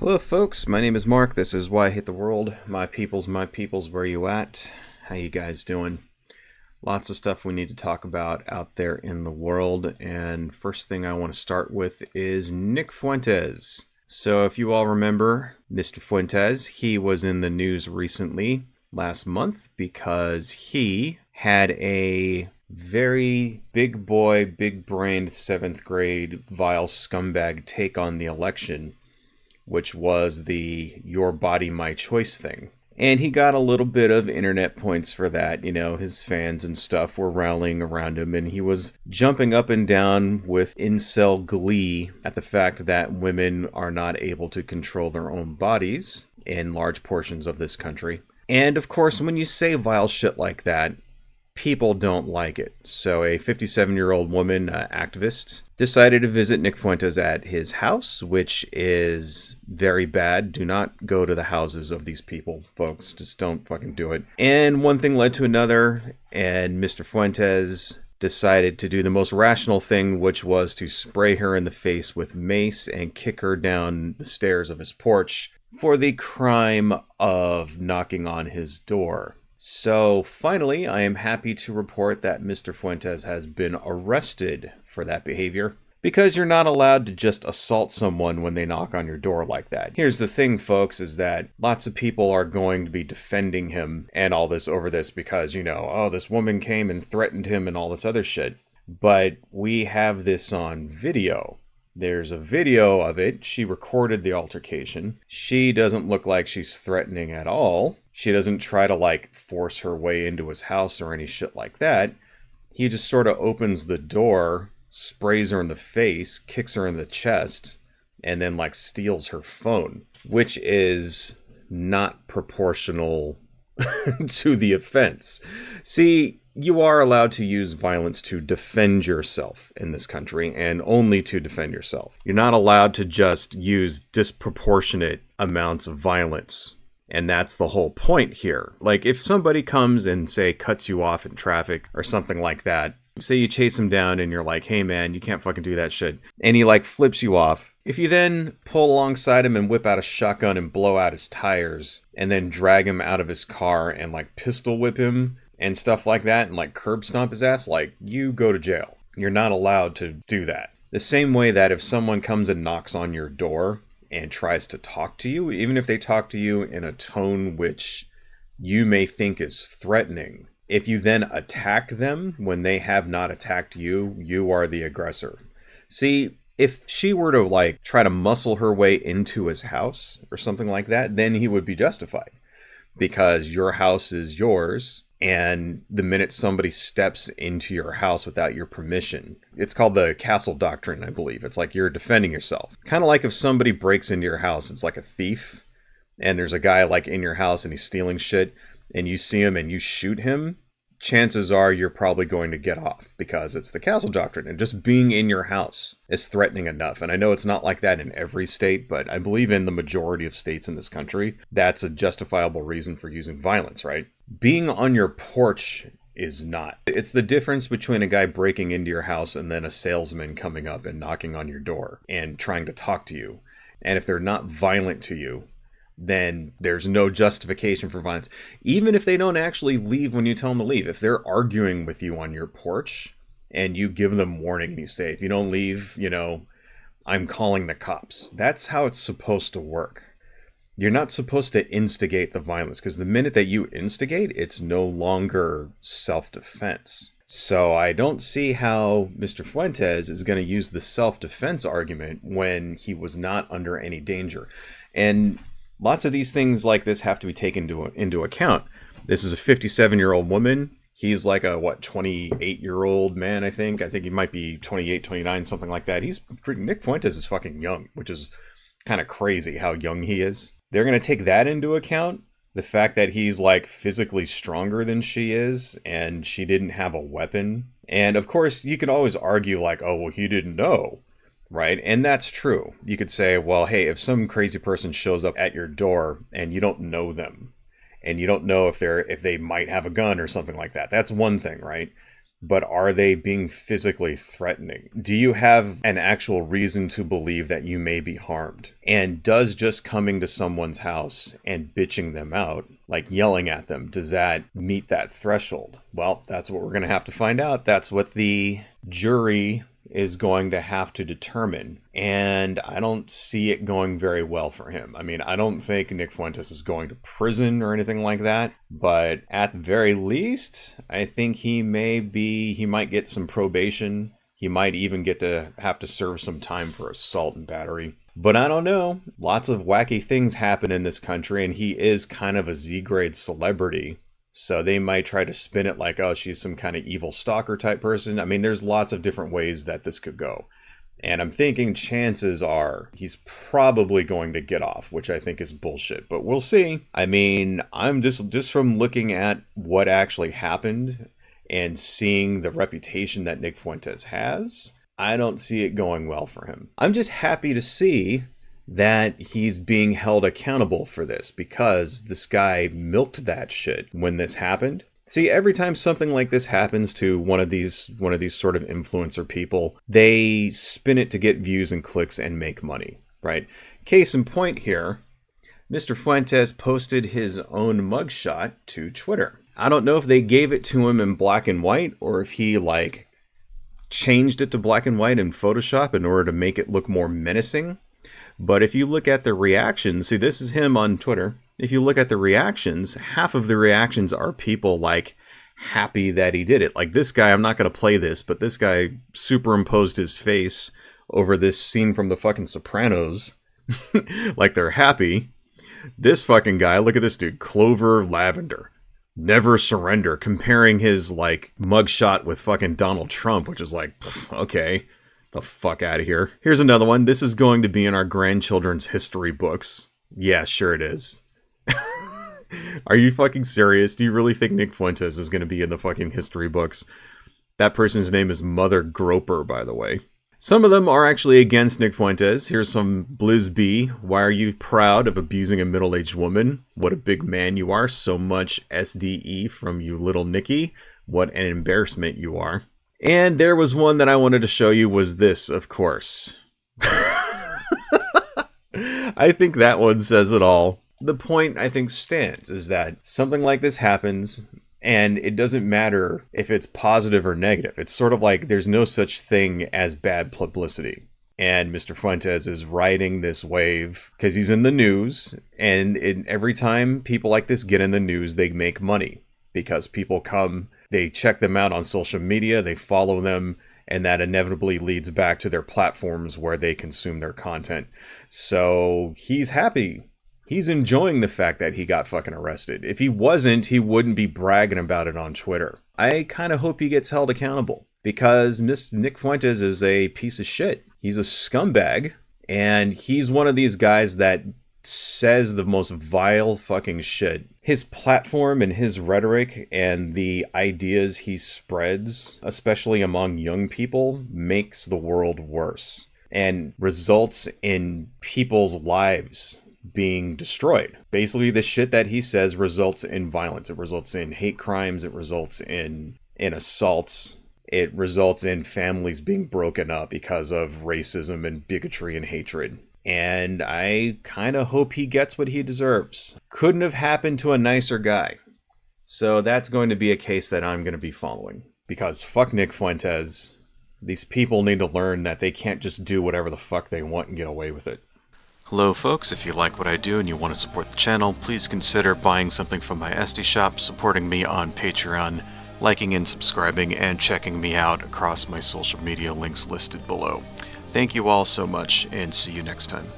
Hello folks, my name is Mark. This is Why I Hate the World. My peoples, where you at? How you guys doing? Lots of stuff we need to talk about out there in the world, and first thing I want to start with is Nick Fuentes. So if you all remember Mr. Fuentes, he was in the news recently, last month, because he had a very big boy, big brained 7th grade vile scumbag take on the election, which was the your body, my choice thing. And he got a little bit of internet points for that. You know, his fans and stuff were rallying around him, and he was jumping up and down with incel glee at the fact that women are not able to control their own bodies in large portions of this country. And of course, when you say vile shit like that, people don't like it. So a 57-year-old woman activist decided to visit Nick Fuentes at his house, which is very bad. Do not go to the houses of these people, folks. Just don't fucking do it. And one thing led to another, and Mr. Fuentes decided to do the most rational thing, which was to spray her in the face with mace and kick her down the stairs of his porch for the crime of knocking on his door. So finally, I am happy to report that Mr. Fuentes has been arrested for that behavior, because you're not allowed to just assault someone when they knock on your door like that. Here's the thing, folks, is that lots of people are going to be defending him and all this over this because, you know, oh, this woman came and threatened him and all this other shit. But we have this on video. There's a video of it. She recorded the altercation. She doesn't look like she's threatening at all. She doesn't try to, force her way into his house or any shit like that. He just sort of opens the door, sprays her in the face, kicks her in the chest, and then, steals her phone, which is not proportional to the offense. See, you are allowed to use violence to defend yourself in this country, and only to defend yourself. You're not allowed to just use disproportionate amounts of violence. And that's the whole point here. If somebody comes and, say, cuts you off in traffic or something like that, say you chase him down and you're like, hey man, you can't fucking do that shit. And he flips you off. If you then pull alongside him and whip out a shotgun and blow out his tires and then drag him out of his car and pistol whip him and stuff like that and curb stomp his ass, you go to jail. You're not allowed to do that. The same way that if someone comes and knocks on your door and tries to talk to you, even if they talk to you in a tone which you may think is threatening, if you then attack them when they have not attacked you, you are the aggressor. See, if she were to try to muscle her way into his house or something like that, then he would be justified, because your house is yours. And the minute somebody steps into your house without your permission, it's called the castle doctrine, I believe. It's you're defending yourself. Kind of like if somebody breaks into your house, it's like a thief, and there's a guy in your house and he's stealing shit, and you see him and you shoot him, chances are you're probably going to get off, because it's the castle doctrine, and just being in your house is threatening enough. And I know it's not like that in every state, but I believe in the majority of states in this country, that's a justifiable reason for using violence, right? Being on your porch is not. It's the difference between a guy breaking into your house and then a salesman coming up and knocking on your door and trying to talk to you. And if they're not violent to you, then there's no justification for violence. Even if they don't actually leave when you tell them to leave. If they're arguing with you on your porch and you give them warning and you say, if you don't leave, I'm calling the cops. That's how it's supposed to work. You're not supposed to instigate the violence, because the minute that you instigate, it's no longer self-defense. So I don't see how Mr. Fuentes is going to use the self-defense argument when he was not under any danger. And lots of these things like this have to be taken into account. This is a 57-year-old woman. He's a 28-year-old man, I think. I think he might be 28, 29, something like that. Nick Fuentes is fucking young, which is kind of crazy how young he is. They're going to take that into account. The fact that he's physically stronger than she is, and she didn't have a weapon. And of course, you could always argue oh, well, he didn't know. Right? And that's true. You could say, well, hey, if some crazy person shows up at your door and you don't know them, and you don't know if they might have a gun or something like that, that's one thing, right? but are they being physically threatening? Do you have an actual reason to believe that you may be harmed? And does just coming to someone's house and bitching them out, like yelling at them, does that meet that threshold? Well, that's what we're going to have to find out. That's what the jury is going to have to determine. And I don't see it going very well for him. I mean, I don't think Nick Fuentes is going to prison or anything like that, but at the very least, I think he might get some probation. He might even get to have to serve some time for assault and battery. But I don't know. Lots of wacky things happen in this country, and he is kind of a Z-grade celebrity. So they might try to spin it like, oh, she's some kind of evil stalker type person. I mean, there's lots of different ways that this could go. And I'm thinking chances are he's probably going to get off, which I think is bullshit. But we'll see. I mean, I'm just from looking at what actually happened and seeing the reputation that Nick Fuentes has, I don't see it going well for him. I'm just happy to see that he's being held accountable for this, because this guy milked that shit when this happened. See, every time something like this happens to one of these sort of influencer people, they spin it to get views and clicks and make money, right? Case in point here, Mr. Fuentes posted his own mugshot to Twitter. I don't know if they gave it to him in black and white or if he like changed it to black and white in Photoshop in order to make it look more menacing. But if you look at the reactions, see, this is him on Twitter. If you look at the reactions, half of the reactions are people like happy that he did it. Like this guy, I'm not going to play this, but this guy superimposed his face over this scene from the fucking Sopranos. Like they're happy. This fucking guy, look at this dude, Clover Lavender. Never surrender, comparing his like mugshot with fucking Donald Trump, which is like, okay. The fuck out of here. Here's another one. This is going to be in our grandchildren's history books. Yeah, sure it is. Are you fucking serious? Do you really think Nick Fuentes is going to be in the fucking history books? That person's name is Mother Groper, by the way. Some of them are actually against Nick Fuentes. Here's some Blizz B. Why are you proud of abusing a middle-aged woman? What a big man you are. So much SDE from you, little Nicky. What an embarrassment you are. And there was one that I wanted to show you was this, of course. I think that one says it all. The point, I think, stands is that something like this happens, and it doesn't matter if it's positive or negative. It's sort of like there's no such thing as bad publicity. And Mr. Fuentes is riding this wave because he's in the news, and every time people like this get in the news, they make money because people come... They check them out on social media, they follow them, and that inevitably leads back to their platforms where they consume their content. So he's happy. He's enjoying the fact that he got fucking arrested. If he wasn't, he wouldn't be bragging about it on Twitter. I kind of hope he gets held accountable because Nick Fuentes is a piece of shit. He's a scumbag, and he's one of these guys that says the most vile fucking shit. His platform and his rhetoric and the ideas he spreads, especially among young people, makes the world worse and results in people's lives being destroyed. Basically, the shit that he says results in violence. It results in hate crimes. It results in assaults. It results in families being broken up because of racism and bigotry and hatred. And I kind of hope he gets what he deserves. Couldn't have happened to a nicer guy. So that's going to be a case that I'm going to be following. Because fuck Nick Fuentes. These people need to learn that they can't just do whatever the fuck they want and get away with it. Hello folks, if you like what I do and you want to support the channel, please consider buying something from my Etsy shop, supporting me on Patreon, liking and subscribing, and checking me out across my social media links listed below. Thank you all so much, and see you next time.